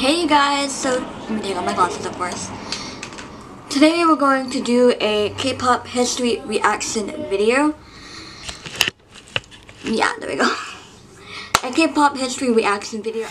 Hey you guys, so let me take off my glasses of course. Today we're going to do a K-pop history reaction video. Yeah, there we go. A K-pop history reaction video.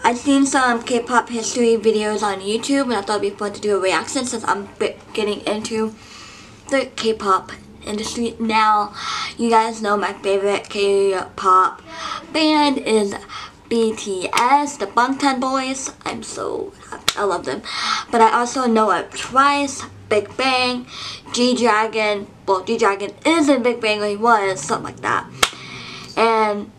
I've seen some K-pop history videos on YouTube and I thought it'd be fun to do a reaction since I'm getting into the K-pop industry now. You guys know my favorite K-pop band is BTS, the Bangtan Boys. I love them. But I also know of Twice, Big Bang, G-Dragon. Well, G-Dragon is in Big Bang, or he was, something like that. And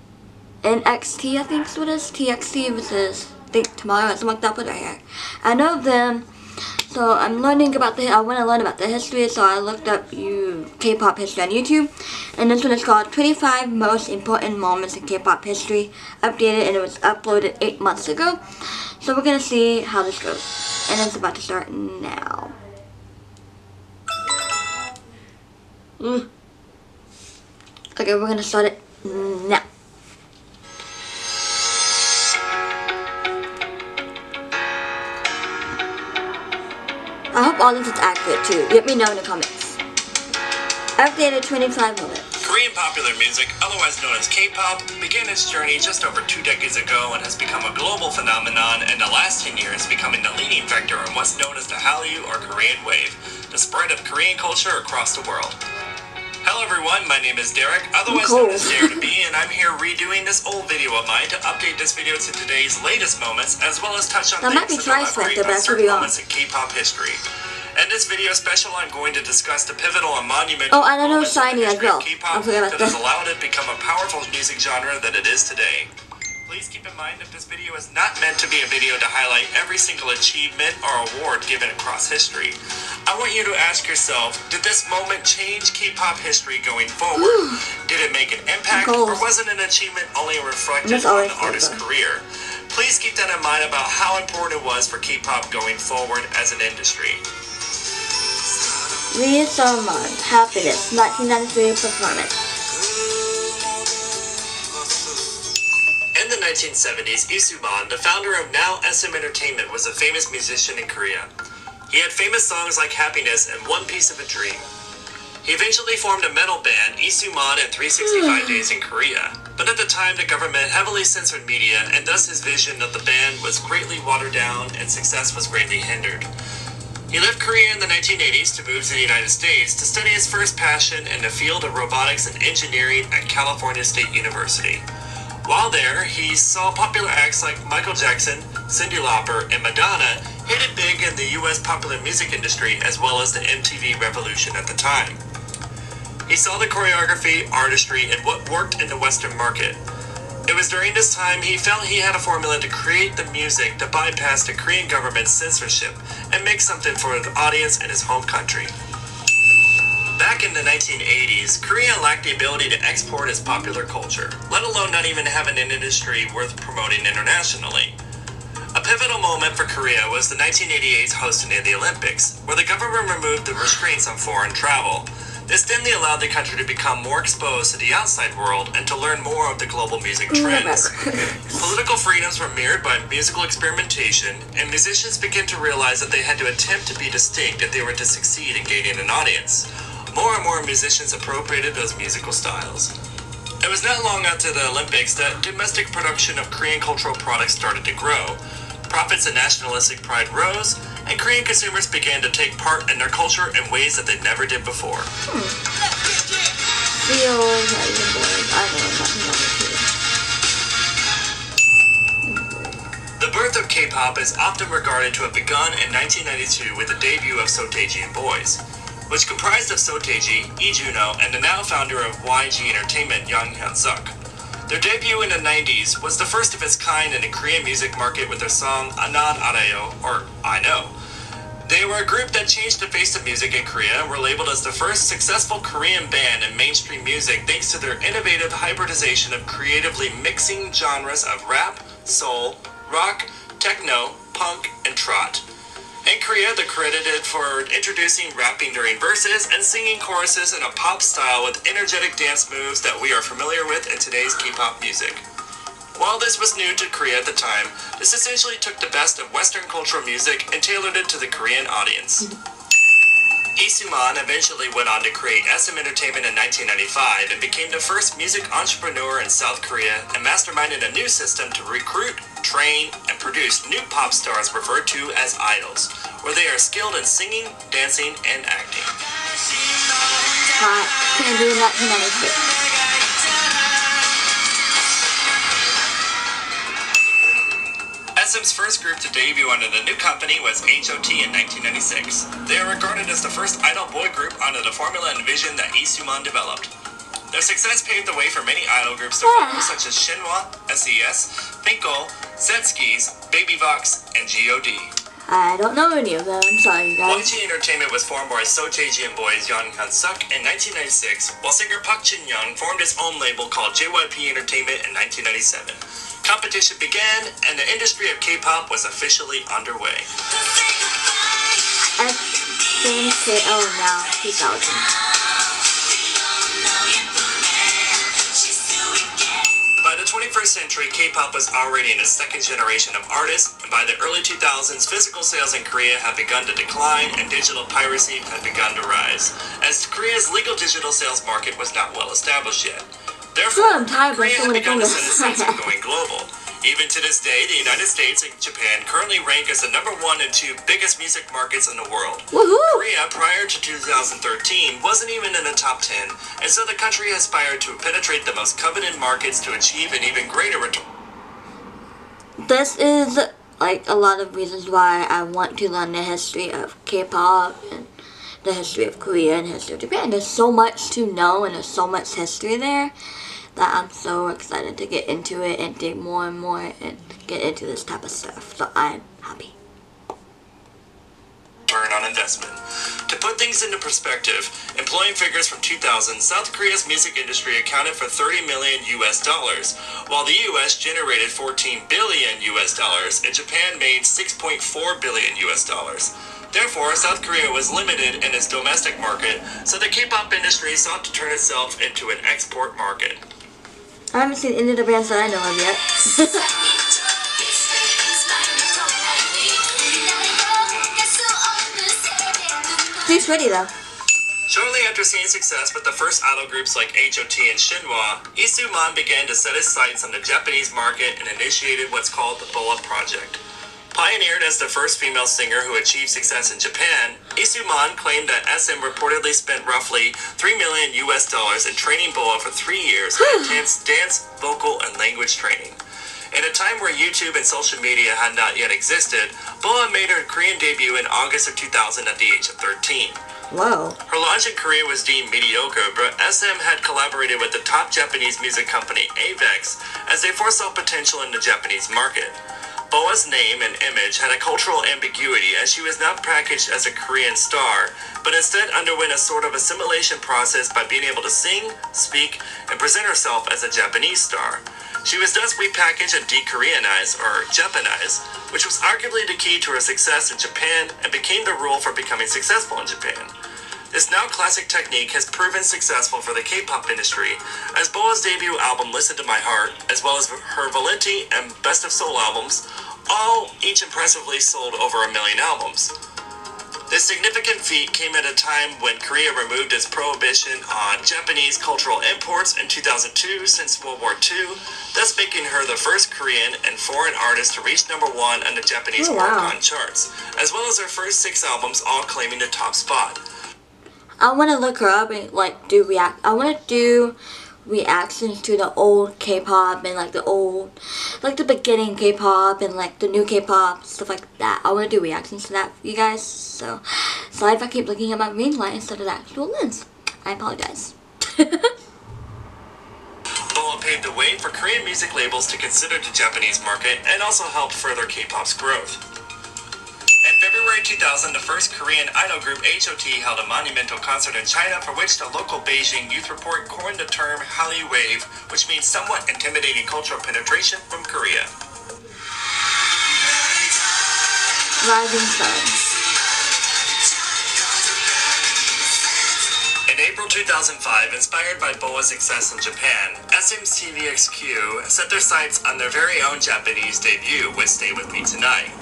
NXT, I think is what it is. TXT, which is, I think, tomorrow, something like that, but right here. I know them, so I'm learning about I want to learn about the history, so I looked up K-pop history on YouTube, and this one is called 25 Most Important Moments in K-pop History, updated, and it was uploaded 8 months ago. So we're going to see how this goes, and it's about to start now. Okay, we're going to start it now. I hope all this is accurate too. Let me know in the comments. Updated 25 moments. Korean popular music, otherwise known as K-pop, began its journey just over 2 decades ago and has become a global phenomenon in the last 10 years, becoming the leading factor in what's known as the Hallyu or Korean wave, the spread of Korean culture across the world. Hello everyone, my name is Derek, otherwise known as Dare to Be, and I'm here redoing this old video of mine to update this video to today's latest moments, as well as touch on things that elaborate on certain moments in K-pop history. In this video special, I'm going to discuss the pivotal and monumental moments in the history of K-pop that has allowed it to become a powerful music genre that it is today. Please keep in mind that this video is not meant to be a video to highlight every single achievement or award given across history. I want you to ask yourself, did this moment change K-pop history going forward? Did it make an impact, or was it an achievement only reflected on the artist's career? Please keep that in mind about how important it was for K-pop going forward as an industry. Lee Soo-man, Happiness, 1993 performance. In the 1970s, Lee Soo-man, the founder of now SM Entertainment, was a famous musician in Korea. He had famous songs like Happiness and One Piece of a Dream. He eventually formed a metal band, Lee Soo-man and 365 Days in Korea. But at the time, the government heavily censored media, and thus his vision of the band was greatly watered down and success was greatly hindered. He left Korea in the 1980s to move to the United States to study his first passion in the field of robotics and engineering at California State University. While there, he saw popular acts like Michael Jackson, Cyndi Lauper, and Madonna hit it big in the US popular music industry as well as the MTV revolution at the time. He saw the choreography, artistry, and what worked in the Western market. It was during this time he felt he had a formula to create the music to bypass the Korean government's censorship and make something for the audience in his home country. Back in the 1980s, Korea lacked the ability to export its popular culture, let alone not even having an industry worth promoting internationally. A pivotal moment for Korea was the 1988 hosting of the Olympics, where the government removed the restraints on foreign travel. This dimly allowed the country to become more exposed to the outside world and to learn more of the global music trends. Political freedoms were mirrored by musical experimentation, and musicians began to realize that they had to attempt to be distinct if they were to succeed in gaining an audience. More and more musicians appropriated those musical styles. It was not long after the Olympics that domestic production of Korean cultural products started to grow. Profits and nationalistic pride rose, and Korean consumers began to take part in their culture in ways that they never did before. The birth of K-pop is often regarded to have begun in 1992 with the debut of So and Boys. which comprised of Sotaeji, Lee Juno, and the now founder of YG Entertainment, Young Hyun-suk. Their debut in the 90s was the first of its kind in the Korean music market with their song Anan Arayo, or I Know. They were a group that changed the face of music in Korea and were labeled as the first successful Korean band in mainstream music thanks to their innovative hybridization of creatively mixing genres of rap, soul, rock, techno, punk, and trot. In Korea, they're credited for introducing rapping during verses and singing choruses in a pop style with energetic dance moves that we are familiar with in today's K-pop music. While this was new to Korea at the time, this essentially took the best of Western cultural music and tailored it to the Korean audience. Lee Soo-man eventually went on to create SM Entertainment in 1995 and became the first music entrepreneur in South Korea and masterminded a new system to recruit, train, and produce new pop stars referred to as idols, where they are skilled in singing, dancing, and acting. Can't do 1996. SM's first group to debut under the new company was HOT in 1996. They are regarded as the first idol boy group under the formula and vision that Lee Soo-man developed. Their success paved the way for many idol groups to follow, such as Shinhwa, SES, Finkel, Zskis, Baby Vox, and G.O.D. I don't know any of them, I'm sorry, you guys. YG Entertainment was formed by Sotaeji and boys Young Hyun-suk in 1996, while singer Park Jin-young formed his own label called JYP Entertainment in 1997. Competition began, and the industry of K-pop was officially underway. I think now 2000. By the 21st century, K-pop was already in its second generation of artists, and by the early 2000s, physical sales in Korea had begun to decline and digital piracy had begun to rise, as Korea's legal digital sales market was not well established yet. Therefore, Korea had begun to set a sense of going global. Even to this day, the United States and Japan currently rank as the #1 and 2 biggest music markets in the world. Korea, prior to 2013, wasn't even in the top 10, and so the country aspired to penetrate the most coveted markets to achieve an even greater return. This is like a lot of reasons why I want to learn the history of K-pop and the history of Korea and history of Japan. There's so much to know and there's so much history there that I'm so excited to get into it and dig more and more and get into this type of stuff. So I'm happy. Return on investment. To put things into perspective, employing figures from 2000, South Korea's music industry accounted for $30 million US, while the US generated $14 billion US and Japan made $6.4 billion US. Therefore, South Korea was limited in its domestic market, so the K-pop industry sought to turn itself into an export market. I haven't seen any of the bands that I know of yet. She's pretty though. Shortly after seeing success with the first idol groups like HOT and Shinhwa, Lee Soo-man began to set his sights on the Japanese market and initiated what's called the BoA project. Pioneered as the first female singer who achieved success in Japan, Lee Soo-man claimed that SM reportedly spent roughly $3 million US in training BoA for 3 years in intense dance, vocal, and language training. In a time where YouTube and social media had not yet existed, BoA made her Korean debut in August of 2000 at the age of 13. Whoa. Her launch in Korea was deemed mediocre, but SM had collaborated with the top Japanese music company Avex as they foresaw potential in the Japanese market. BoA's name and image had a cultural ambiguity as she was not packaged as a Korean star, but instead underwent a sort of assimilation process by being able to sing, speak, and present herself as a Japanese star. She was thus repackaged and de-Koreanized, or Japanized, which was arguably the key to her success in Japan and became the rule for becoming successful in Japan. This now classic technique has proven successful for the K-pop industry, as BoA's debut album Listen to My Heart, as well as her Valenti and Best of Soul albums, all each impressively sold over 1 million albums. This significant feat came at a time when Korea removed its prohibition on Japanese cultural imports in 2002 since World War II, thus making her the first Korean and foreign artist to reach #1 on the Japanese Oricon charts, as well as her first 6 albums all claiming the top spot. I want to look her up and like do react. I want to do reactions to the old K-pop and like the old, like the beginning K-pop and like the new K-pop, stuff like that. I want to do reactions to that for you guys. So sorry if I keep looking at my ring light instead of the actual lens. I apologize. BoA paved the way for Korean music labels to consider the Japanese market and also helped further K-pop's growth. In February 2000, the first Korean idol group HOT held a monumental concert in China for which the local Beijing Youth Report coined the term Hallyu Wave, which means somewhat intimidating cultural penetration from Korea. Rising Sun. In April 2005, inspired by BoA's success in Japan, SM's TVXQ set their sights on their very own Japanese debut with Stay With Me Tonight.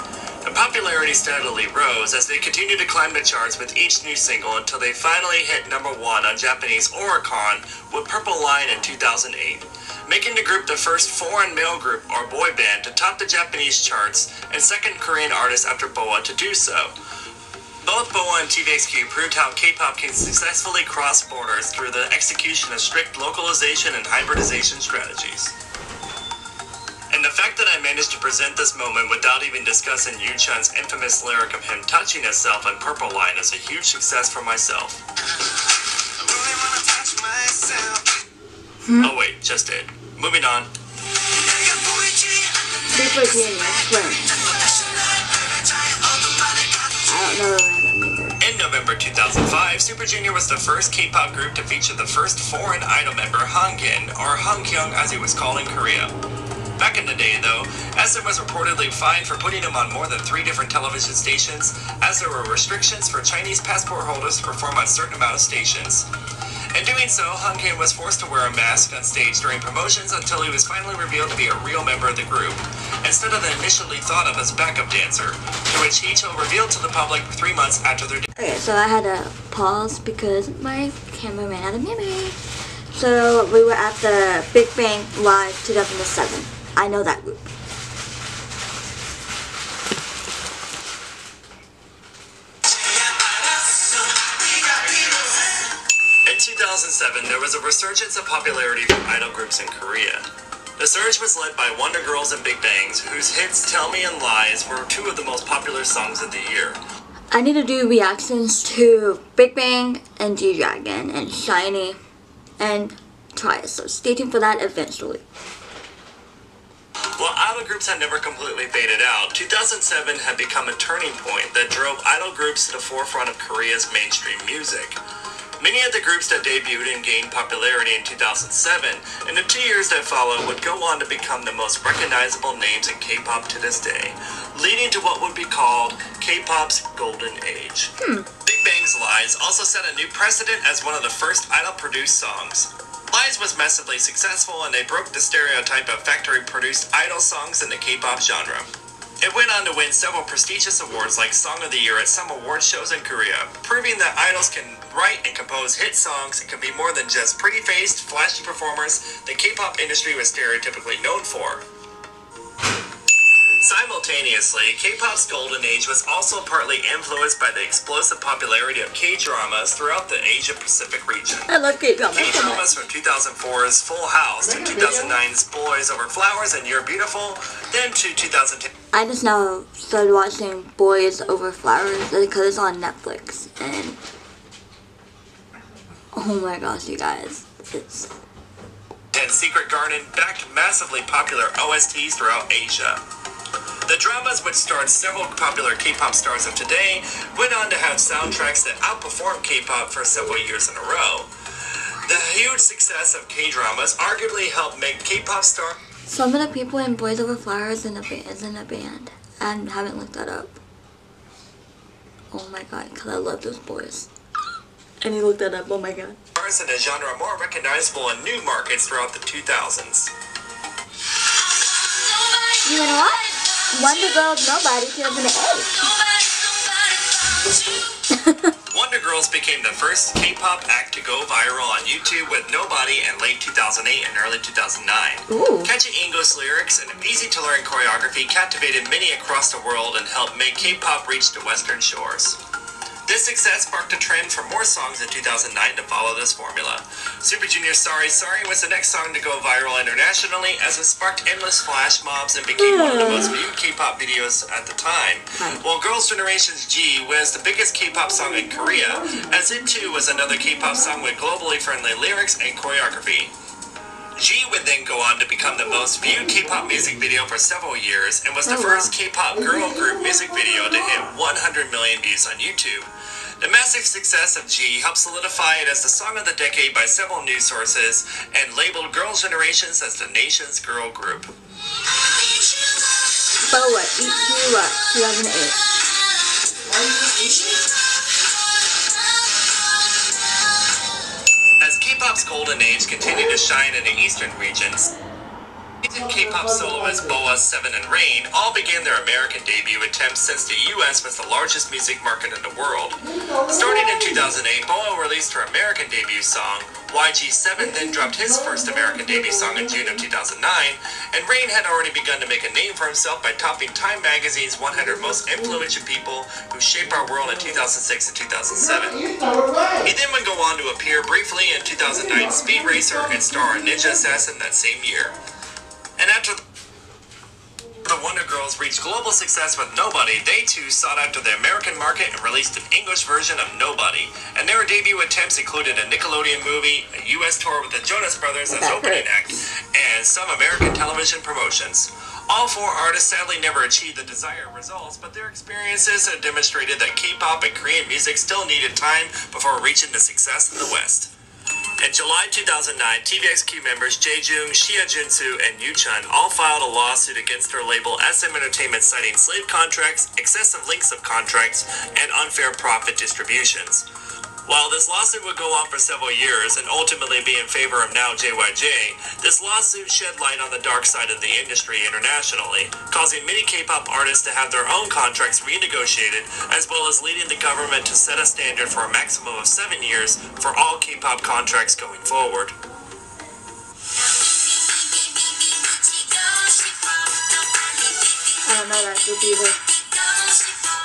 The popularity steadily rose as they continued to climb the charts with each new single until they finally hit #1 on Japanese Oricon with Purple Line in 2008, making the group the first foreign male group or boy band to top the Japanese charts and second Korean artist after BoA to do so. Both BoA and TVXQ proved how K-pop can successfully cross borders through the execution of strict localization and hybridization strategies. And the fact that I managed to present this moment without even discussing Yoo Chun's infamous lyric of him touching himself on Purple Line is a huge success for myself. Oh wait, just did. Moving on. Super Junior, Twins. I don't know. In November 2005, Super Junior was the first K-pop group to feature the first foreign idol member, Hangin, or Hangkyung as he was called in Korea. Back in the day, though, SM was reportedly fined for putting him on more than 3 different television stations, as there were restrictions for Chinese passport holders to perform on a certain amount of stations. In doing so, Hangin was forced to wear a mask on stage during promotions until he was finally revealed to be a real member of the group, instead of the initially thought of as backup dancer, to which Heechul revealed to the public 3 months after their debut. Okay, so I had to pause because my camera ran out of memory. So we were at the Big Bang Live 2007. I know that group. In 2007, there was a resurgence of popularity for idol groups in Korea. The surge was led by Wonder Girls and Big Bangs, whose hits Tell Me and Lies were 2 of the most popular songs of the year. I need to do reactions to Big Bang and G-Dragon and Shiny and Twice, so stay tuned for that eventually. While idol groups had never completely faded out, 2007 had become a turning point that drove idol groups to the forefront of Korea's mainstream music. Many of the groups that debuted and gained popularity in 2007 and the 2 years that followed would go on to become the most recognizable names in K-pop to this day, leading to what would be called K-pop's golden age. Big Bang's Lies also set a new precedent as one of the first idol-produced songs. Lies was massively successful and they broke the stereotype of factory-produced idol songs in the K-pop genre. It went on to win several prestigious awards like Song of the Year at some award shows in Korea, proving that idols can write and compose hit songs and can be more than just pretty-faced, flashy performers the K-pop industry was stereotypically known for. Simultaneously, K-pop's golden age was also partly influenced by the explosive popularity of K-dramas throughout the Asia-Pacific region. I love K-dramas. K-dramas from 2004's Full House to 2009's Boys Over Flowers and You're Beautiful, then to 2010. I just now started watching Boys Over Flowers because it's on Netflix, and oh my gosh, you guys, it's... And Secret Garden backed massively popular OSTs throughout Asia. The dramas, which starred several popular K-pop stars of today, went on to have soundtracks that outperformed K-pop for several years in a row. The huge success of K-dramas arguably helped make K-pop stars... Some of the people in Boys Over Flowers is in a band. I haven't looked that up. Oh my god, because I love those boys. And he looked that up, oh my god. Stars in a genre more recognizable in new markets throughout the 2000s. You know what? Wonder Girls Nobody 2008. Wonder Girls became the first K-pop act to go viral on YouTube with Nobody in late 2008 and early 2009. Ooh. Catchy English lyrics and easy-to-learn choreography captivated many across the world and helped make K-pop reach the Western shores. This success sparked a trend for more songs in 2009 to follow this formula. Super Junior's Sorry Sorry was the next song to go viral internationally as it sparked endless flash mobs and became one of the most viewed K-pop videos at the time. While Girls' Generation's G was the biggest K-pop song in Korea, as it too was another K-pop song with globally friendly lyrics and choreography. G would then go on to become the most viewed K-pop music video for several years and was the first K-pop girl group music video to hit 100 million views on YouTube. The massive success of G helped solidify it as the song of the decade by several news sources and labeled Girls' Generations as the nation's girl group. BoA, Eat You Up, 2008. As K-pop's golden age continued to shine in the eastern regions, K-pop soloists BoA, Seven, and Rain all began their American debut attempts since the US was the largest music market in the world. Starting in 2008, BoA released her American debut song. YG7 then dropped his first American debut song in June of 2009, and Rain had already begun to make a name for himself by topping Time Magazine's 100 Most Influential People Who Shape Our World in 2006 and 2007. He then would go on to appear briefly in 2009's Speed Racer and star in Ninja Assassin that same year. And after the Wonder Girls reached global success with Nobody, they too sought after the American market and released an English version of Nobody. And their debut attempts included a Nickelodeon movie, a US tour with the Jonas Brothers as opening act, and some American television promotions. All four artists sadly never achieved the desired results, but their experiences have demonstrated that K-pop and Korean music still needed time before reaching the success in the West. In July 2009, TVXQ members Jaejung, Shia Junsu, and Yuchun all filed a lawsuit against their label SM Entertainment citing slave contracts, excessive lengths of contracts, and unfair profit distributions. While this lawsuit would go on for several years and ultimately be in favor of now JYJ, this lawsuit shed light on the dark side of the industry internationally, causing many K-pop artists to have their own contracts renegotiated, as well as leading the government to set a standard for a maximum of 7 years for all K-pop contracts going forward. I don't know that group either.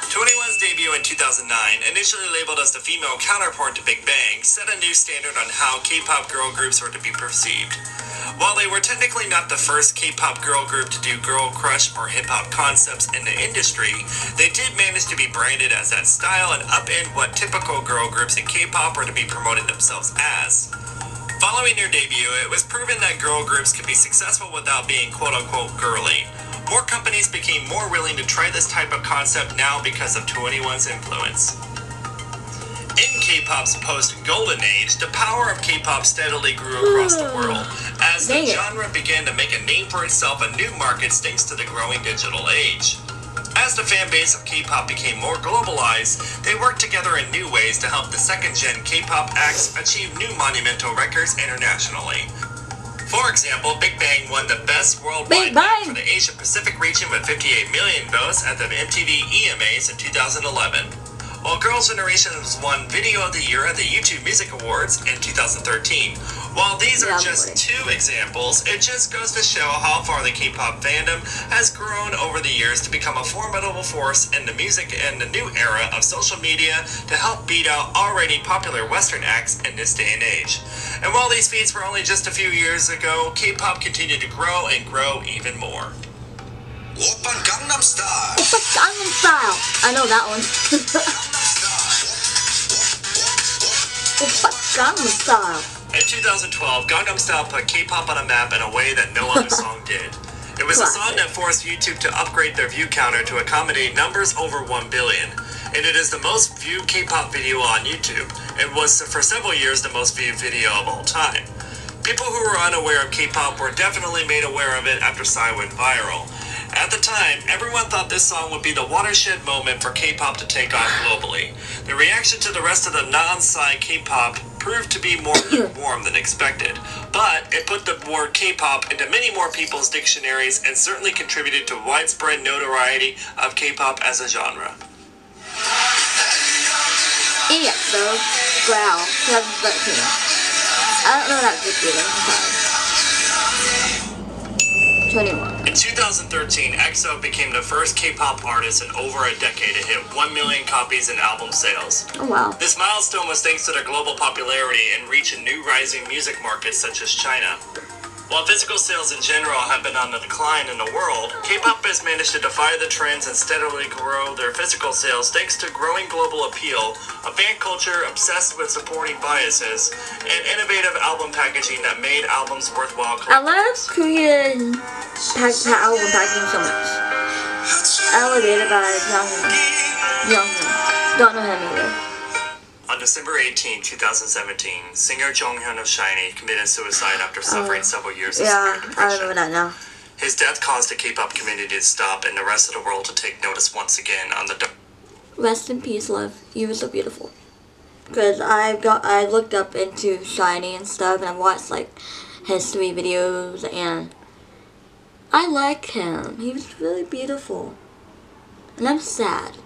2NE1's debut in 2009, initially labeled as the female counterpart to Big Bang, set a new standard on how K-pop girl groups were to be perceived. While they were technically not the first K-pop girl group to do girl crush or hip-hop concepts in the industry, they did manage to be branded as that style and upend what typical girl groups in K-pop were to be promoting themselves as. Following their debut, it was proven that girl groups could be successful without being quote-unquote girly. More companies became more willing to try this type of concept now because of 2NE1's influence. In K-pop's post-golden age, the power of K-pop steadily grew across the world, as the genre began to make a name for itself in new markets thanks to the growing digital age. As the fan base of K-pop became more globalized, they worked together in new ways to help the second-gen K-pop acts achieve new monumental records internationally. For example, Big Bang won the Best Worldwide Act for the Asia-Pacific region with 58 million votes at the MTV EMAs in 2011. While Girls' Generation won Video of the Year at the YouTube Music Awards in 2013. While these are just two examples, it just goes to show how far the K-pop fandom has grown over the years to become a formidable force in the music and the new era of social media to help beat out already popular Western acts in this day and age. And while these feats were only just a few years ago, K-pop continued to grow and grow even more. Oppa Gangnam Style. Oppa Gangnam Style. I know that one. Oppa Gangnam Style. In 2012, Gangnam Style put K-pop on a map in a way that no other song did. It was a song that forced YouTube to upgrade their view counter to accommodate numbers over 1 billion. And it is the most viewed K-pop video on YouTube, and was for several years the most viewed video of all time. People who were unaware of K-pop were definitely made aware of it after Psy went viral. At the time, everyone thought this song would be the watershed moment for K-pop to take off globally. The reaction to the rest of the non-Psy K-pop proved to be more lukewarm than expected, but it put the word K-pop into many more people's dictionaries and certainly contributed to widespread notoriety of K-pop as a genre. EXO, Growl, 2013. I don't know that group either, I'm sorry. 2NE1. In 2013, EXO became the first K-pop artist in over a decade to hit 1 million copies in album sales. Oh wow. This milestone was thanks to their global popularity and reach in new rising music markets such as China. While physical sales in general have been on the decline in the world, K-pop has managed to defy the trends and steadily grow their physical sales thanks to growing global appeal, a fan culture obsessed with supporting biases, and innovative album packaging that made albums worthwhile I collecting. love Korean album packaging so much. Elevated by Jonghyun. Don't know him either. On December 18, 2017, singer Jonghyun of SHINee committed suicide after suffering several years of Yeah, severe I depression. remember that now. His death caused the K-pop community to stop and the rest of the world to take notice once again on the Rest in peace, love. You were so beautiful. Because I looked up into SHINee and stuff, and I watched like history videos, and I like him. He was really beautiful. And I'm sad.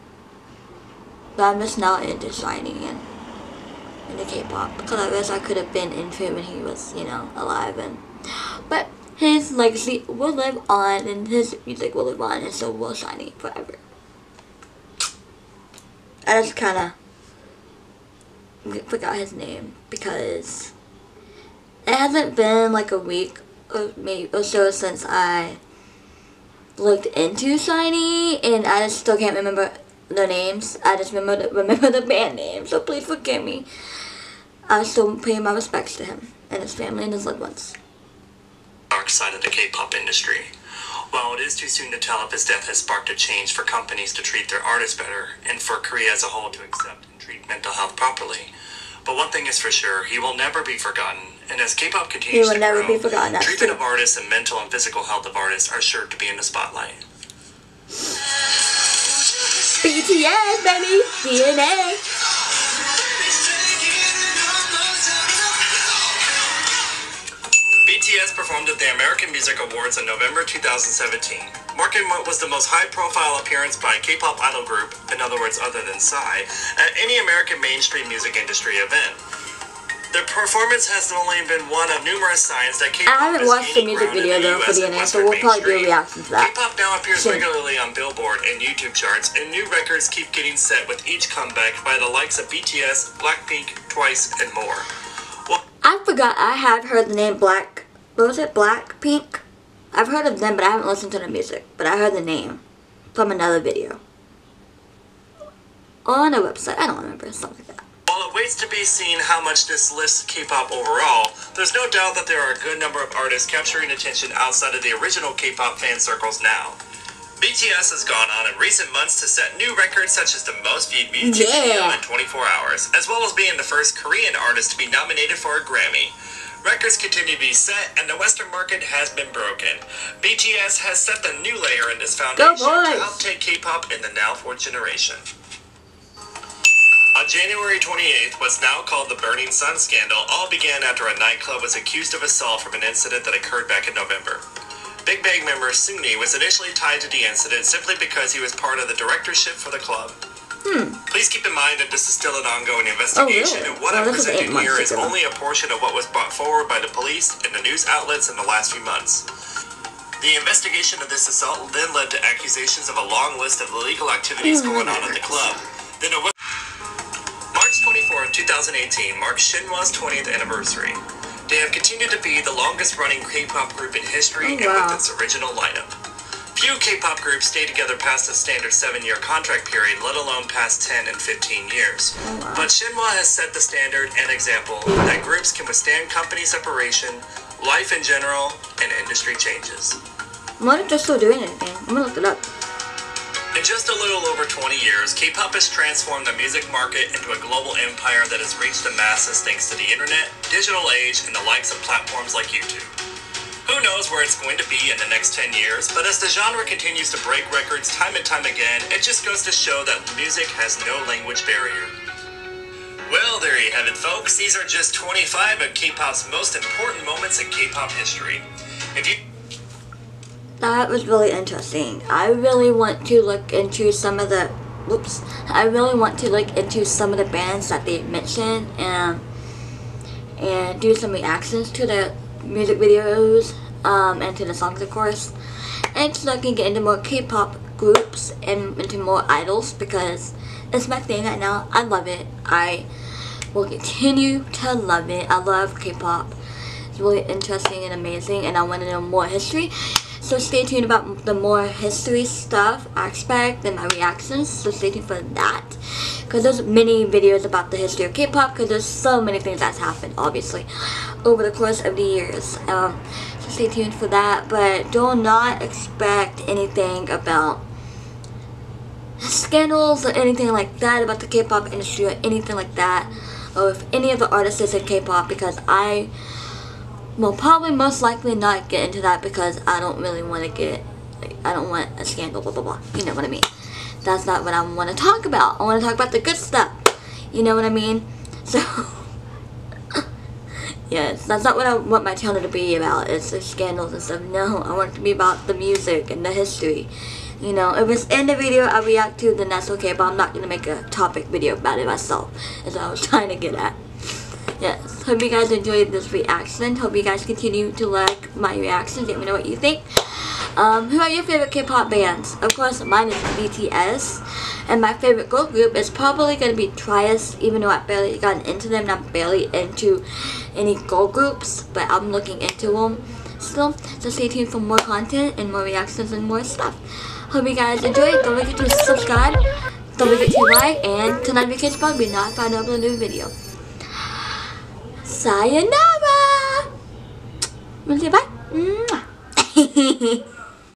But I'm just now into SHINee and into K-pop. Because I wish I could have been into it when he was, you know, alive. But his legacy will live on, and his music will live on, and so will SHINee forever. I just kind of forgot his name because it hasn't been like a week or so since I looked into SHINee, and I just still can't remember the names. I just remember the band name, so please forgive me. I still pay my respects to him and his family and his loved ones. dark side of the K-pop industry. While it is too soon to tell if his death has sparked a change for companies to treat their artists better, and for Korea as a whole to accept and treat mental health properly, but one thing is for sure, he will never be forgotten, and as K-pop continues to grow, treatment of artists and mental and physical health of artists are sure to be in the spotlight. BTS, baby! DNA! BTS performed at the American Music Awards in November 2017, marking what was the most high-profile appearance by a K-pop idol group, in other words other than Psy, at any American mainstream music industry event. The performance has only been one of numerous signs that K-pop I haven't watched the music video though for DNA, so we'll probably do a reaction to that. K-pop now appears regularly on Billboard and YouTube charts, and new records keep getting set with each comeback by the likes of BTS, Blackpink, Twice, and more. I forgot I have heard the name Blackpink? I've heard of them, but I haven't listened to their music. But I heard the name from another video. On a website, I don't remember, something like that. While it waits to be seen how much this lifts K-pop overall, there's no doubt that there are a good number of artists capturing attention outside of the original K-pop fan circles now. BTS has gone on in recent months to set new records such as the most viewed music video in 24 hours, as well as being the first Korean artist to be nominated for a Grammy. Records continue to be set, and the Western market has been broken. BTS has set the new layer in this foundation to help take K-pop in the now fourth generation. On January 28th, what's now called the Burning Sun scandal all began after a nightclub was accused of assault from an incident that occurred back in November. Big Bang member Sunni was initially tied to the incident simply because he was part of the directorship for the club. Please keep in mind that this is still an ongoing investigation, and what I'm presenting here is only a portion of what was brought forward by the police and the news outlets in the last few months. The investigation of this assault then led to accusations of a long list of illegal activities going on at the club. Then March 24, 2018 marks Shinhwa's 20th anniversary. They have continued to be the longest-running K-pop group in history and with its original lineup. Few K-pop groups stay together past the standard 7-year contract period, let alone past 10 and 15 years. But Shinhwa has set the standard and example that groups can withstand company separation, life in general, and industry changes. I wonder if they're still doing anything. I'm gonna look it up. In just a little over 20 years, K-pop has transformed the music market into a global empire that has reached the masses thanks to the internet, digital age, and the likes of platforms like YouTube. Who knows where it's going to be in the next 10 years, but as the genre continues to break records time and time again, it just goes to show that music has no language barrier. Well, there you have it, folks. These are just 25 of K-pop's most important moments in K-pop history. That was really interesting. I really want to look into some of the bands that they mentioned and do some reactions to the music videos into the songs, of course, and so I can get into more K-pop groups and into more idols, because it's my thing right now. I love it. I will continue to love it. I love K-pop. It's really interesting and amazing, and I want to know more history. So stay tuned about the more history stuff aspect and my reactions. So stay tuned for that, because there's many videos about the history of K-pop, because there's so many things that's happened, obviously, over the course of the years. So stay tuned for that, but do not expect anything about scandals or anything like that about the K-pop industry or anything like that, or if any of the artists in K-pop, because I will probably most likely not get into that, because I don't really want to get, like, I don't want a scandal, blah blah blah, you know what I mean. That's not what I want to talk about. I want to talk about the good stuff, you know what I mean. So yes, that's not what I want my channel to be about. It's the scandals and stuff. No, I want it to be about the music and the history. You know, if it's in the video I react to, then that's okay, but I'm not going to make a topic video about it myself, is what I was trying to get at. Yes, hope you guys enjoyed this reaction. Hope you guys continue to like my reactions. Let me know what you think. Who are your favorite K-pop bands? Of course, mine is BTS. And my favorite girl group is probably going to be Trias, even though I've barely gotten into them. And I'm barely into any girl groups, but I'm looking into them still. So stay tuned for more content and more reactions and more stuff. Hope you guys enjoyed. Don't forget to subscribe. Don't forget to like, and turn on notifications bell to be notified when I upload a new video. Sayonara! Bye.